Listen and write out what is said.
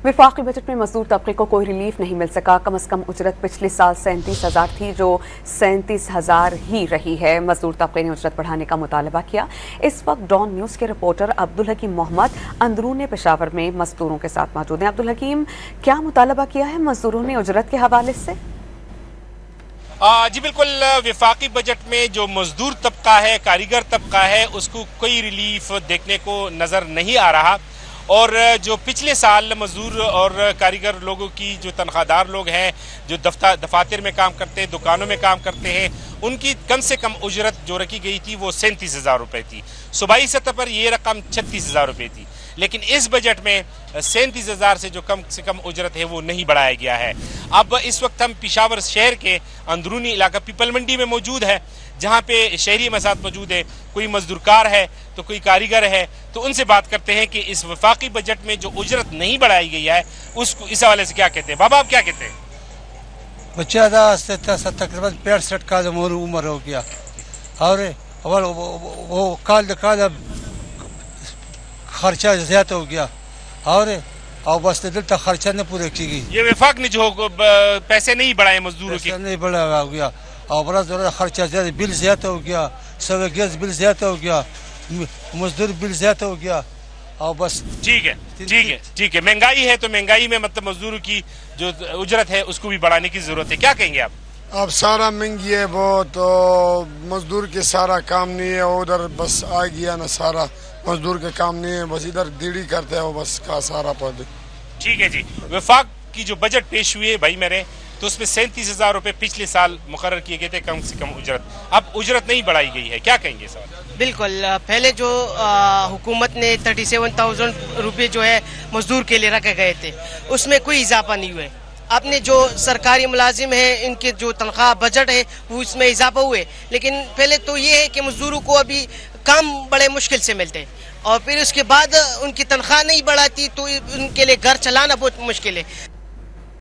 वफाकी बजट में मजदूर तबके को कोई रिलीफ नहीं मिल सका। कम अज कम उजरत पिछले साल 37,000 थी, जो 37,000 ही रही है। मजदूर तबके ने उजरत बढ़ाने का मुतालबा किया। इस वक्त डॉन न्यूज़ के रिपोर्टर अब्दुल हकीम मोहम्मद अंदरून पेशावर में मजदूरों के साथ मौजूद हैं। अब्दुल हकीम, क्या मुतालबा किया है मजदूरों ने उजरत के हवाले से? जी बिल्कुल, वफाकी बजट में जो मजदूर तबका है, कारीगर तबका है, उसको कोई रिलीफ देखने को नज़र नहीं आ रहा। और जो पिछले साल मजदूर और कारीगर लोगों की जो तनख्वाहदार लोग हैं, जो दफातर में काम करते हैं, दुकानों में काम करते हैं, उनकी कम से कम उजरत जो रखी गई थी वो 37,000 रुपये थी। सूबाई सतह पर ये रकम 36,000 रुपये थी। लेकिन इस बजट में 37,000 से कम उजरत है वो नहीं बढ़ाया गया है। अब इस वक्त हम पेशावर शहर के अंदरूनी इलाका पीपल मंडी में मौजूद है, जहाँ पे शहरी हमारे साथ मौजूद है। कोई मजदूरकार है तो कोई कारीगर है, तो उनसे बात करते हैं कि इस वफाकी बजट में जो उजरत नहीं बढ़ाई गई है उसको इस हवाले से क्या कहते हैं। बाबा, आप क्या कहते हैं? बच्चा तकरीबन 65 का उम्र हो गया और वो काल खर्चा ज्यादा हो गया और बस दिल तक खर्चा नहीं पूरे की गई। ये वफाक ने जो पैसे नहीं बढ़ाए मजदूरों के, नहीं बढ़ाया हो गया और बड़ा ज़्यादा खर्चा ज्यादा, बिल ज्यादा हो गया, सब गैस बिल ज्यादा हो गया, मजदूर बिल ज्यादा हो गया और बस। ठीक है। महंगाई है तो महंगाई में मतलब मजदूरों की जो उजरत है उसको भी बढ़ाने की जरूरत है। क्या कहेंगे आप? अब सारा महंगी है बहुत, तो मजदूर के सारा काम नहीं है। उधर बस आ गया ना, सारा मजदूर के काम नहीं है, बस इधर दीड़ी करते हैं वो बस का सारा पद। ठीक है जी। वफाक की जो बजट पेश हुई है भाई मेरे, तो उसमें 37,000 रुपये पिछले साल मुकर्रर किए गए थे कम से कम उजरत। अब उजरत नहीं बढ़ाई गई है, क्या कहेंगे सर? बिल्कुल, पहले जो हुकूमत ने 37,000 रुपये जो है मजदूर के लिए रखे गए थे, उसमें कोई इजाफा नहीं हुआ है। आपने जो सरकारी मुलाजिम है, इनके जो तनख्वाह बजट है वो इसमें इजाफा हुए, लेकिन पहले तो ये है कि मजदूरों को अभी काम बड़े मुश्किल से मिलते और फिर उसके बाद उनकी तनख्वाह नहीं बढ़ाती तो उनके लिए घर चलाना बहुत मुश्किल है।